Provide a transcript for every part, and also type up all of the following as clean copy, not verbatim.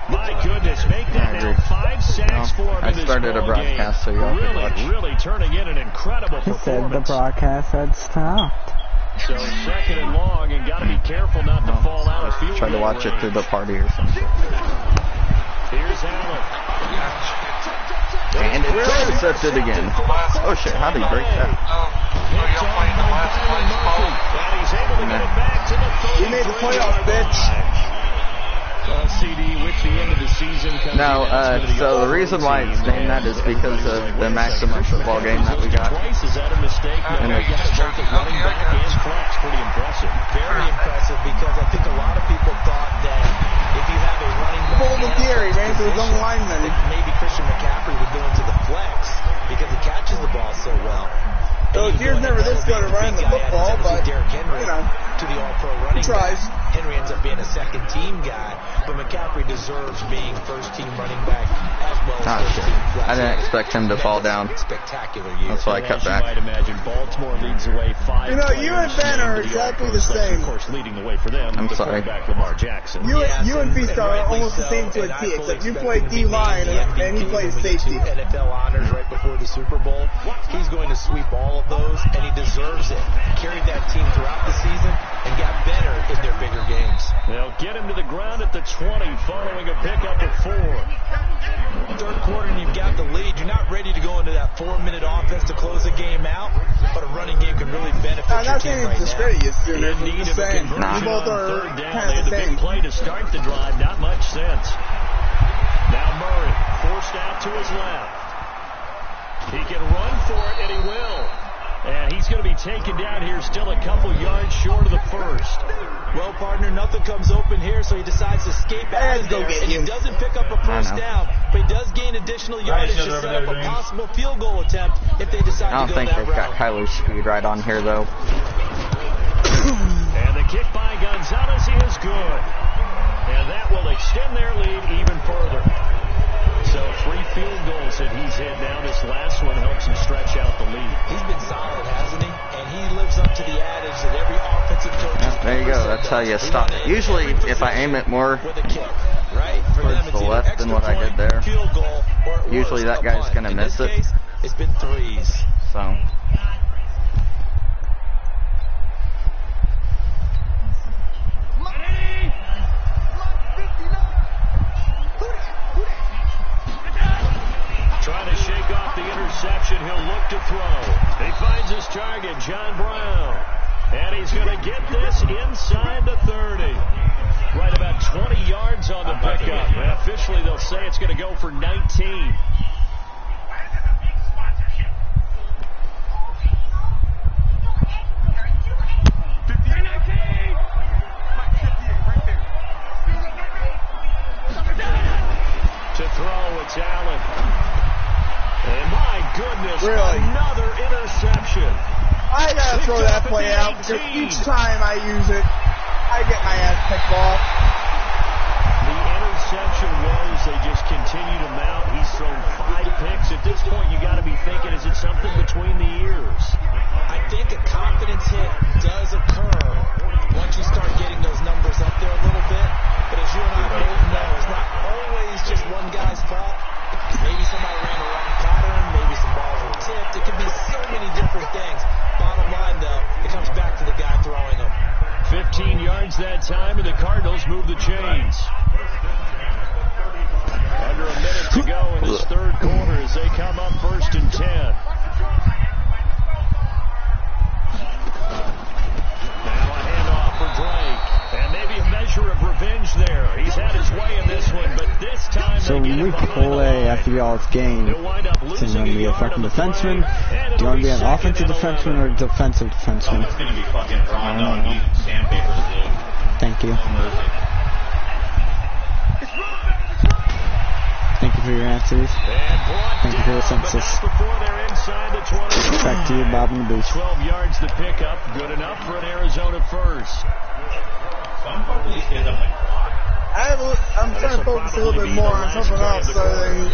My goodness, make that now 5 sacks for him in this started a broadcast, so y'all can watch. Really turning in an incredible performance. He said the broadcast had stopped. So 2nd and long, and got to be careful not to fall out of field goal Try to watch it through the party or something. Here's Allen. And it's intercepted again. Oh shit, how did he break that? You made the playoffs, bitch. CD with the end of the season. No, so the reason why it's named that is because of the maximum football game that we got. Is that a mistake? And both at running back and flex. Pretty impressive. Very impressive, because I think a lot of people thought that if you have a running back, Pull the theory, ran through his own lineman. Maybe Christian McCaffrey would go into the flex because he catches the ball so well. So Deer's never this good at running the football, but Derrick Henry, you know, to the All-Pro running he tries. back. Henry ends up being a second-team guy, but McCaffrey deserves being first-team running back as well as first-team flex. I didn't expect him to fall down. Spectacular year. That's why I cut back. You might imagine Baltimore leads away 5. You know, you and Ben are exactly the same. Of course, leading the way for them. I'm sorry. Lamar Jackson. You and Beast are almost the same to a T, except you play D-line and he plays safety. NFL honors right before the Super Bowl. He's going to sweep all of those, and he deserves it. Carried that team throughout the season and got better in their bigger games. They'll get him to the ground at the 20 following a pickup of 4. Third quarter and you've got the lead. You're not ready to go into that 4-minute offense to close the game out, but a running game can really benefit your team right now. Discredit you sooner. In need of a conversion Nah. You both on are 3rd down. kind They of had the the same. big play to start the drive. Not much sense. Now Murray forced out to his left. He can run for it, and he will. And he's going to be taken down here, still a couple yards short of the first. Well, partner, nothing comes open here, so he decides to escape out of there, and he doesn't pick up a first down, but he does gain additional yardage to set up a possible field goal attempt if they decide I to don't go think that they've got route. Kyler's speed right on here, though. And the kick by Gonzalez is good. And that will extend their lead even further. So 3 field goals that he's hit now. This last one helps him stretch out the lead. He's been solid, hasn't he? And he lives up to the adage that every offensive coach Yeah, there you go. That's how you stop it. Usually, if I aim it more with a kick, right? For towards them, it's the either left than what I did there, field goal, or at usually worst, that a guy's punt. gonna In miss this it. case, it's been threes. So. Trying to shake off the interception. He'll look to throw. He finds his target, John Brown. And he's going to get this inside the 30. Right about 20 yards on the pickup. And officially, they'll say it's going to go for 19. To throw, it's Allen. And my goodness, another interception. I gotta throw that play out because each time I use it, I get my ass picked off. The interception woes, they just continue to mount. He's thrown 5 picks. At this point, you got to be thinking, is it something between the ears? I think a confidence hit does occur once you start getting those numbers up there a little bit. But as you and I both know, it's not always just one guy's fault. Maybe somebody ran the wrong pattern. Maybe some balls were tipped. It could be so many different things. Bottom line, though, it comes back to the guy throwing them. 15 yards that time, and the Cardinals move the chains. Under a minute to go in this third quarter as they come up 1st and 10. Now a handoff for Drake. And maybe a measure of revenge there. He's had his way in this one, but this time So when we play after y'all's game, do you want to be a fucking defenseman? Do you want to be an offensive defenseman or a defensive defenseman? It's going to be fucking drawing up using sandpapers, dude. Thank you. Thank you for your answers. Thank you for the census. Back to you, Bob in the booth. 12 yards to pick up. Good enough for an Arizona first. Some of these kids, I'm like, I'm trying to focus a little bit more on something else other than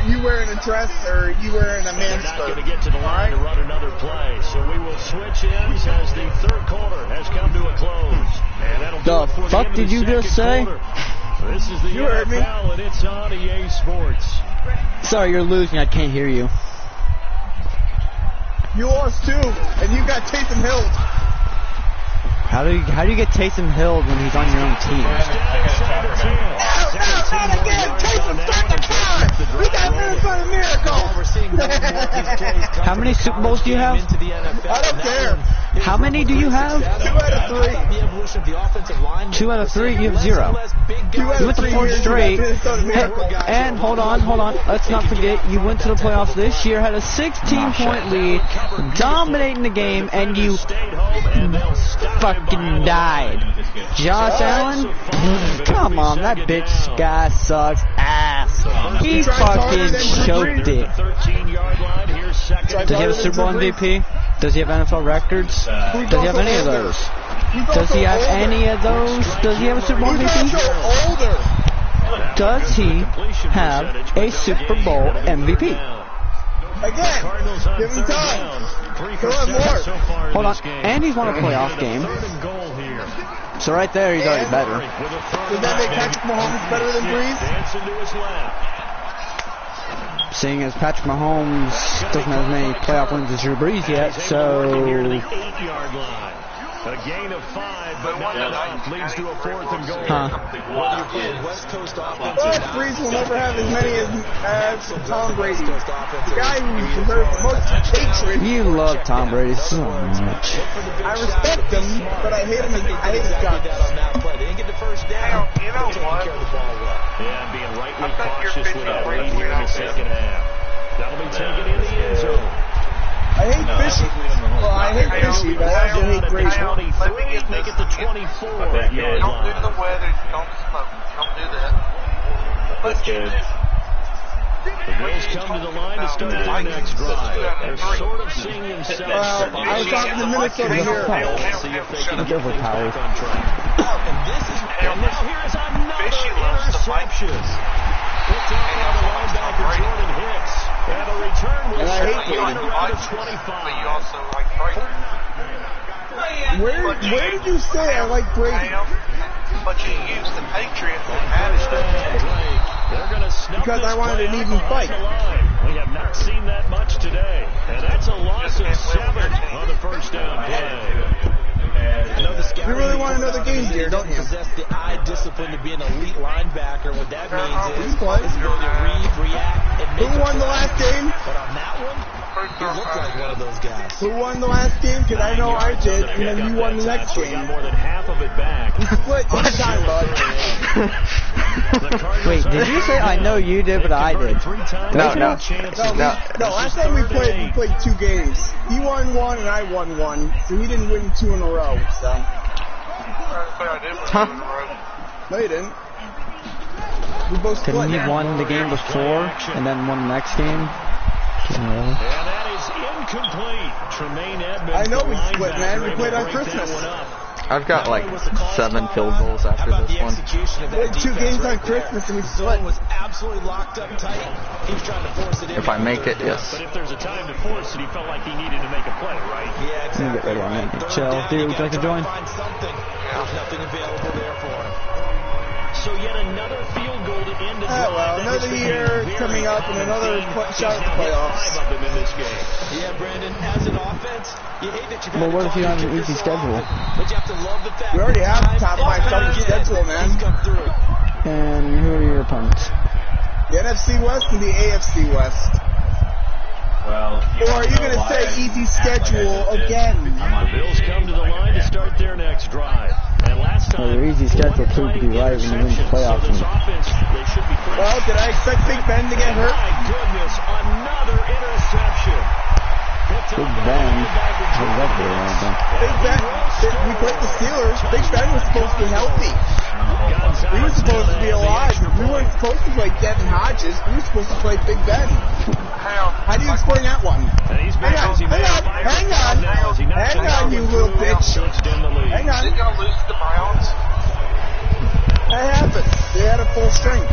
you wearing a dress or you wearing a man's Not skirt. going to get to the line to run another play. So we will switch ends as the third quarter has come to a close. And that'll do it for The fuck end of did the you just second say? quarter. This is the You heard me. NFL, and it's on EA Sports. Sorry, you're losing. I can't hear you. You lost too, and you got Taysom Hill. How do you get Taysom Hill when he's on your own team? Not again! Taysom started the car! We got Minnesota Miracle! How many Super Bowls do you have? I don't care. How many do you have? 2 out of 3. 2 out of 3. You have 0. 2 out You of went to 3 4 years straight. you got Minnesota Miracle. And hold on. Let's not forget, you went to the playoffs this year, had a 16-point lead, dominating the game, and you fucking died. Josh Allen? Come on, that bitch guy sucks ass. He fucking choked it. Does he have a Super Bowl MVP? Does he have NFL records? Does he have any of those? Does he have any of those? Does he have a Super Bowl MVP? Does he have a Super Bowl MVP? Again, give him time. He'll have more. Hold on, and he's won a playoff game. So right there, he's already better. Does that make Patrick Mahomes better than Breeze? Seeing as Patrick Mahomes doesn't have as many playoff wins as Drew Brees yet, so... A gain of 5, but not enough. Leads to a 4th and goal. West Coast offense. But Breeze will never have as many as Tom Brady. The guy who deserves the most hatred. You love Tom Brady so much. I respect him, but I hate him. I hate his guts. They didn't get the first down. You know what? Yeah, being rightly cautious with a lead here in the second half. That'll be taken in the end zone. I hate Fishy. Well, I hate Fishy, but I also hate Brady. 23, make it the 24. Don't do the weather. Don't smoke. Don't do that. That's good. The Bills come to the line to start their next drive. They're sort of seeing themselves. I was talking to Minnesota here. See if they can Look get over things Powers. back on track. And now here's another interception. Picked up by the linebacker Jordan Hicks. And a return will And I hate start Brady. around the But you 25. also like Brady. Where did you say I like Brady? But you use the Patriots and First down, Drake. They're going to snuff Because this I wanted play an out even behind fight. the line. We have not seen that much today. And that's a loss of 7 on the first down play. You really want another game here, don't you? Possess the eye discipline to be an elite linebacker. What that means is Who's playing? his ability to read, react, and Who make won the last game? But on that one, he looked like one of those guys. Who won the last game? Because I know I did, and then you won the next We got game. more than half of it back. We split one time, bud. Wait, did you say I know you did, but I did? No. No, last time we played 2 games. He won 1 and I won 1, so he didn't win 2 in a row. So no, you didn't. We both split. Didn't he won the game before and then won the next game? And that is incomplete. Tremaine Edmonds. I know we the split, man. We linebacker, played on able to break Christmas. that one up. I've got like 7 field goals after this one. We played 2 games on Christmas and we split. Was absolutely locked up tight. He was trying to force it in. If I make it, yes. But if there's a time to force it, he felt like he needed to make a play, right? Yeah, exactly. Get ready on that. Chill. Dude, would you like to join? Find something. There's nothing available there for him. So yet another field goal to end the Oh, drive. well, That another has been year very coming up and another entertaining. shot at the He's now hit playoffs. 5 of them in this game. Yeah, Brandon, as an offense, you hate that you've Well, had what if to you have an kick easy this schedule? off, but you have to love the fact We already have that top 5 tough schedule, man. He's come through. And who are your opponents? The NFC West and the AFC West. Well, Or are you going to say easy schedule again? The Bills come to the line to start their next drive. And last time, Well, their easy schedule one proved to be play right when you win the interception. playoffs. So this offense, they should be fresh. Well, did I expect Big Ben to get hurt? My goodness, another interception. Big Ben was up there, I think. Big Ben, we played the Steelers. Big Ben was supposed to be healthy. We were supposed to be alive. We weren't supposed to play Devin Hodges. We were supposed to play Big Ben. How do you explain that one? And he's Hang on, busy, man. hang on, you little bitch. Hang on. They're going to lose to the Browns. That happened. They had a full strength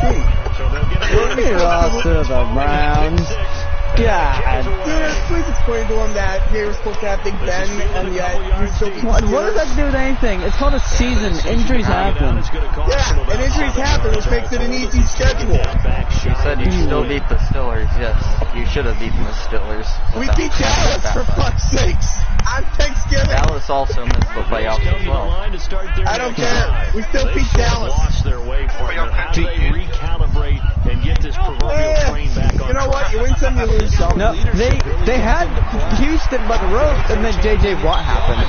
team. So they'll get We lost to the Browns. God. Dude, please explain to him that they were supposed to have Big Ben, and yet you still beat the What Steelers. does that do with anything? It's called a season. Injuries happen. Yeah, and injuries happen, which makes it an easy schedule. You said you still beat the Steelers. Yes, you should have beaten the Steelers. We beat Dallas, for fuck's sakes, on Thanksgiving. Dallas also missed the playoffs as well. I don't care. We still beat Dallas. Lost their way from it. How do they recalibrate and get this proverbial train back on You know what? track? You win some, you lose some. No, they had Houston by the ropes, and then J.J. Watt happened.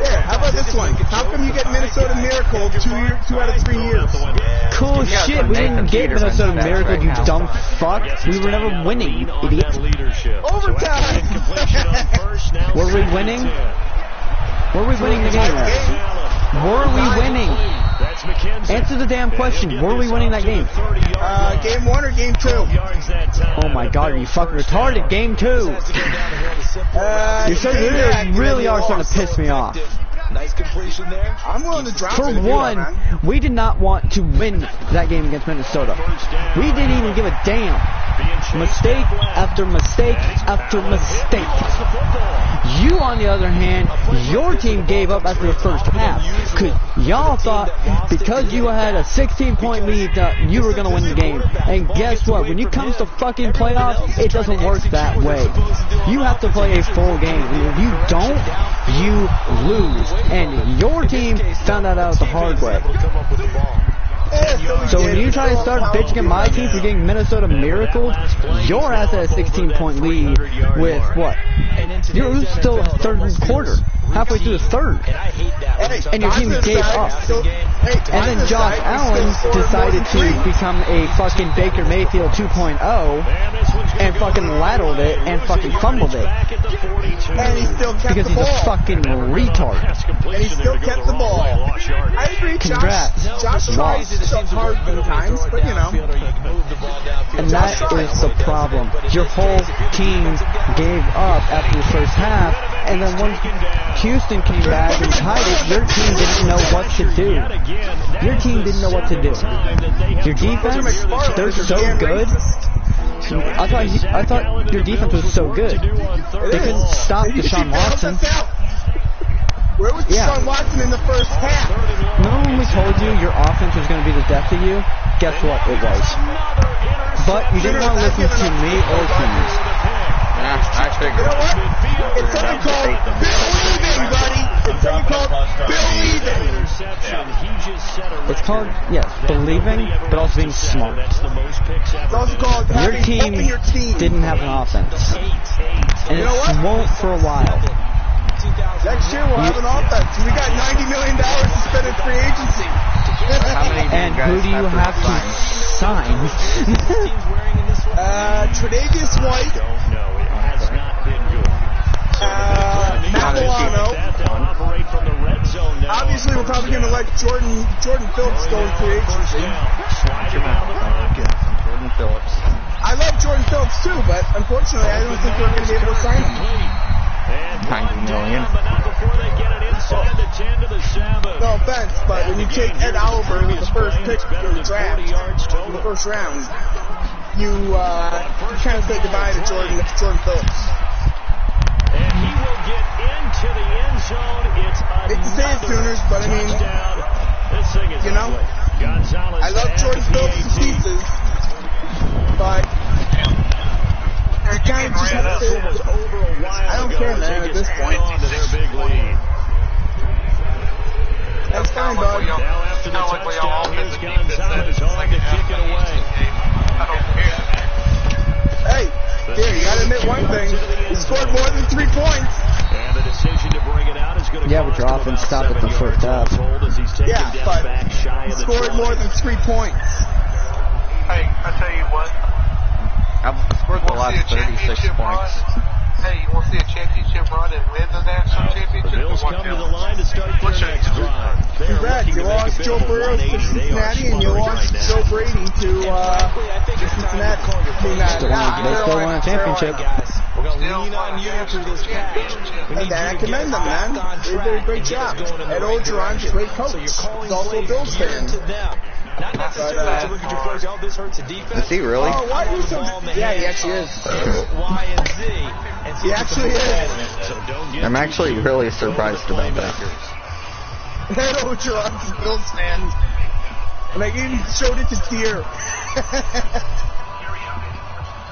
Yeah, how about this one? How come you get Minnesota Miracle 2 out of 3 years? Cool Yeah, shit, but we Nathan didn't get Peterman's Minnesota back Miracle, right you now. dumb fuck. We were never winning, you idiot. Overtime. Were we winning? Were we winning the game? Were we winning? Answer the damn question. Were we winning that game? Game 1 or game 2? Oh my god, are you fucking retarded? Game 2. You really are starting to piss me off. Nice completion there. I'm willing to drop For it. one, we did not want to win that game against Minnesota. We didn't even give a damn. Mistake after mistake after mistake. You, on the other hand, your team gave up after the first half. Because y'all thought because you had a 16-point lead that you were going to win the game. And guess what? When it comes to fucking playoffs, it doesn't work that way. You have to play a full game. And if you don't, you lose. And your team found that out the hard way. So when you try to start bitching at my team for getting Minnesota miracled, your ass had a 16-point lead with what? You're still third quarter, halfway through the third, and your team gave up. And then Josh Allen decided to become a fucking Baker Mayfield 2.0 and fucking laddled it and fucking fumbled it. And he still kept Because the he's a ball. fucking retard. And he still kept the ball. I agree, Congrats. Josh tries so hard sometimes, but you know. And that is the problem. Your whole team gave up after the first half, and then once Houston came back and tied it, your team didn't know what to do. Your team didn't know what to do. Your defense, they're so good. I thought your defense was so good. They couldn't stop Deshaun Watson. Where was Deshaun Watson in the first half? Remember when we told you your offense was going to be the death of you? Guess what? It was. But you didn't want to listen to me or Keys. I figured. You know what? It's something called believing, buddy. It's something called believing. It's called, yes, believing, but also being smart. It's also called Your helping your team. didn't have an offense. And You know what? it won't for a while. Next year we'll have an offense. We got $90 million to spend in free agency. And who do you have to sign? Tre'Davious White. Matt Milano. Obviously, we're probably going to let Jordan Phillips go in free agency. Jordan Phillips. I love Jordan Phillips too, but unfortunately, I don't think we're going to be able to sign him. 90 million. No offense, but when you take Ed Oliver with the first pick in the draft, in the first round, you kind of say goodbye to Jordan Phillips. And he will get into the end zone. It's the same Sooners, but I mean, this thing is you know, I love Jordan Phillips to pieces, but I kind of just have to say I don't care, man, at this point. That's fine, bud. Now after the touchdown, here's Gonzalez on to kick it away. Hey, here, you gotta admit one thing. He scored more than 3 points. And the decision to bring it out is going to But your offense stopped at the first half. Yeah, but he scored more than 3 points. Hey, I tell you what. I've scored the last 36 points. Hey, you want to see a championship run and win the national championship? The Bills come to the line to start their next drive. Congrats, you lost Joe Burrow to Cincinnati and you lost Joe Brady to Cincinnati. They still won a championship. We're going to lean on you through this patch. And I commend them, man. They did a great job. Ed Orgeron's a great coach. He's also a Bills fan. Not necessarily to look at your players, oh, this hurts the defense. Is he really? Oh, why are you so... Yeah, he actually is. X, Y, and Z. And He actually is. So don't get I'm actually really surprised about that. I know what you're on, Bills fans. And I even showed it to Deer.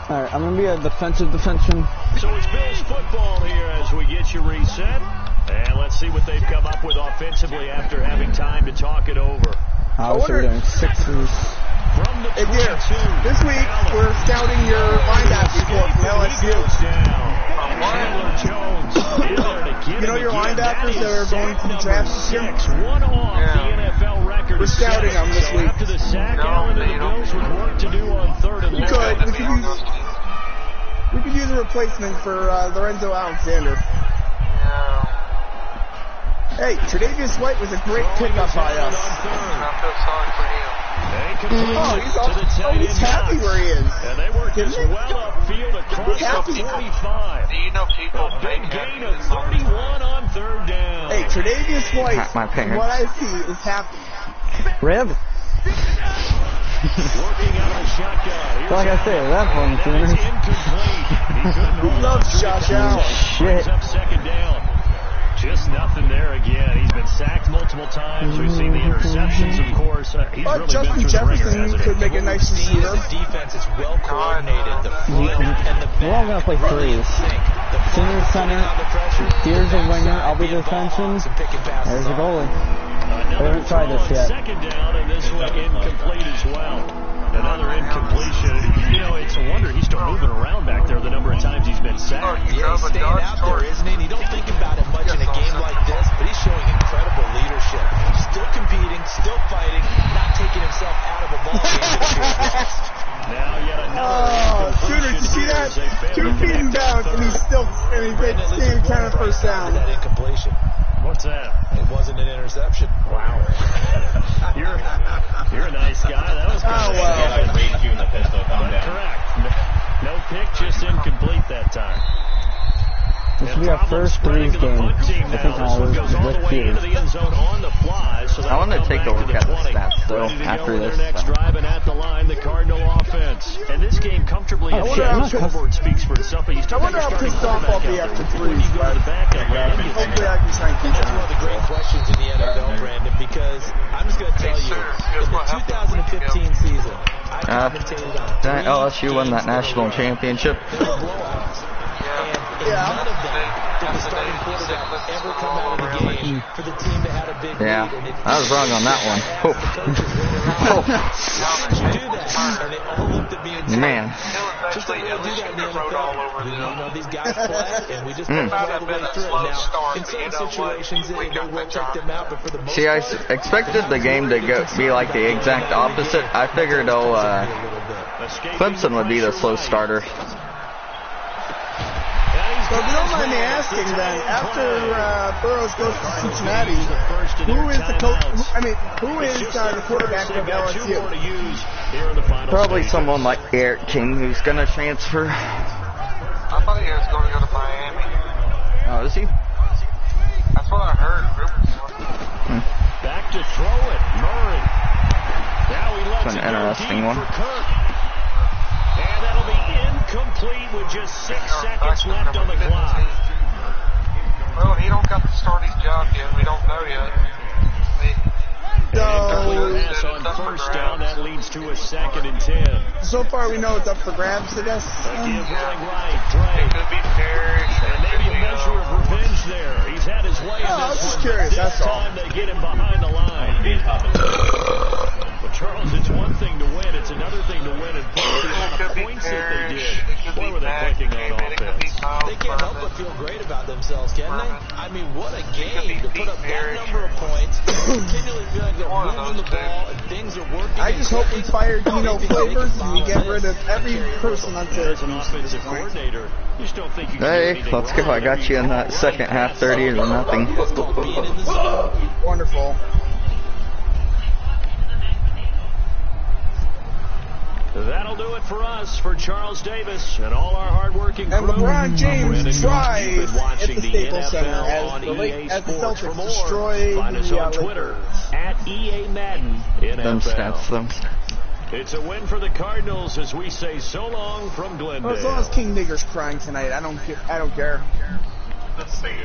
Alright, I'm gonna be a defensive defenseman. So it's Bills football here as we get you reset. And let's see what they've come up with offensively after having time to talk it over. Obviously, we're doing Sixers. From the Hey, Deer, 22, this week we're scouting your linebacker report from LSU. Chandler Jones in there to get You know your linebackers that are going to the draft this year? One off the NFL record. We're scouting them this week. After the sack, Allen and the Bills with work to do on 3rd and long. We could use a replacement for Lorenzo Alexander. Hey, Tre'Davious White was a great pickup by us. I feel sorry for him. He's happy where he is. And they work this well upfield across the 45. Do you know people A big gain of 31 on 3rd down. Hey, Tre'Davious White, My from parents. what I see, is happy. Rib? Working out of the shotgun. Like I said, that one, That is incomplete. He couldn't Who hold loves on to it. Josh Allen? Brings up 2nd down. Just nothing there again. He's been sacked multiple times. We've seen the interceptions, of course. He's really Justin been through the ringer, Jefferson hasn't could he? make a nice receiver. The defense is well coordinated. The front and the back. We're all gonna play threes. Senior center, Deer's a winger, I'll be the defenseman. There's the goalie. They haven't tried this yet. 2nd down, and this one incomplete as well. Another incompletion. You know, it's a wonder he's still moving around back there the number of times he's been sacked. Yeah, he's staying out there, isn't he? And you don't think about it much in a game like this, but he's showing incredible leadership. Still competing, still fighting, not taking himself out of a ball game. Now yet another Shooter, did you see that? 2 feet in bounds, and he's still staying kind of first down. That incompletion. What's that? It wasn't an interception. Wow. You're a nice guy. That was kind of I raised you in the pistol. Calm down. correct. No pick, just incomplete that time. This will be our first threes game. I think I'll lose with Deer. I want to take a look at the stats, though, after this. Next drive and at the line, the Cardinal offense. And this game comfortably Oh, shit, I'm not scoreboard speaks for itself. But you still I wonder how pissed off I'll be after threes, but hopefully I can try and keep That's one of the great questions in the NFL, Brandon, because I'm just going to tell you, in the 2015 season, I commentated on LSU won that national championship. blowouts. And none of them did the starting quarterback ever come out of the game for the team that had a big Yeah, lead. And I was wrong on that one. you do that, and they all looked at me and said, Man. just don't really do that in the NFL. You know, these guys play, and we just don't know all the way through. Now, in certain situations, they will take them out, but for the most See, I part, expected the game to be like the exact opposite. I figured, Clemson would be the slow starter. So if you don't mind me asking, then after Burrows goes to Cincinnati, who is the coach? Who is the quarterback of LSU? Probably someone like Eric King, who's gonna transfer. I thought he was going to go to Miami. Oh, is he? That's what I heard. Back to throw it, Murray. Now he lets It's an it go interesting deep one. for Kirk. And that'll be incomplete with just 6 seconds left on the clock. Well, he don't got to start his job yet. We don't know yet. Incomplete pass on 1st down. That leads to a 2nd and 10. So far we know it's up for grabs, I guess. A give running right, It Drake. could be Parrish. And maybe a measure of revenge there. He's had his way in I was this just one. curious, This that's all. time they get him behind the line. But Charles, it's one thing to win. It's another thing to win and both the amount of points that they did. Boy, were they clicking on offense. they can't help but feel great about themselves, can they? I mean, what a game to put up that number of points, continually feel like they're moving the ball and things are working. I just hope we fire Dino Flavors and we get rid of every person on As an Syracuse. offensive coordinator, you just don't think you can do Hey, anything let's go. wrong. I got you in that second half, 30 to nothing. It's called being in the zone. Wonderful. That'll do it for us, for Charles Davis and all our hardworking crew. And LeBron James Brandon You've tries been watching at the Staples NFL Center on as the EA Celtics Sports. For destroy more, find us the on Twitter at EA Madden in Them NFL. stats, them. It's a win for the Cardinals as we say so long from Glendale. Well, as long as King Nigger's crying tonight, I don't care. Let's see.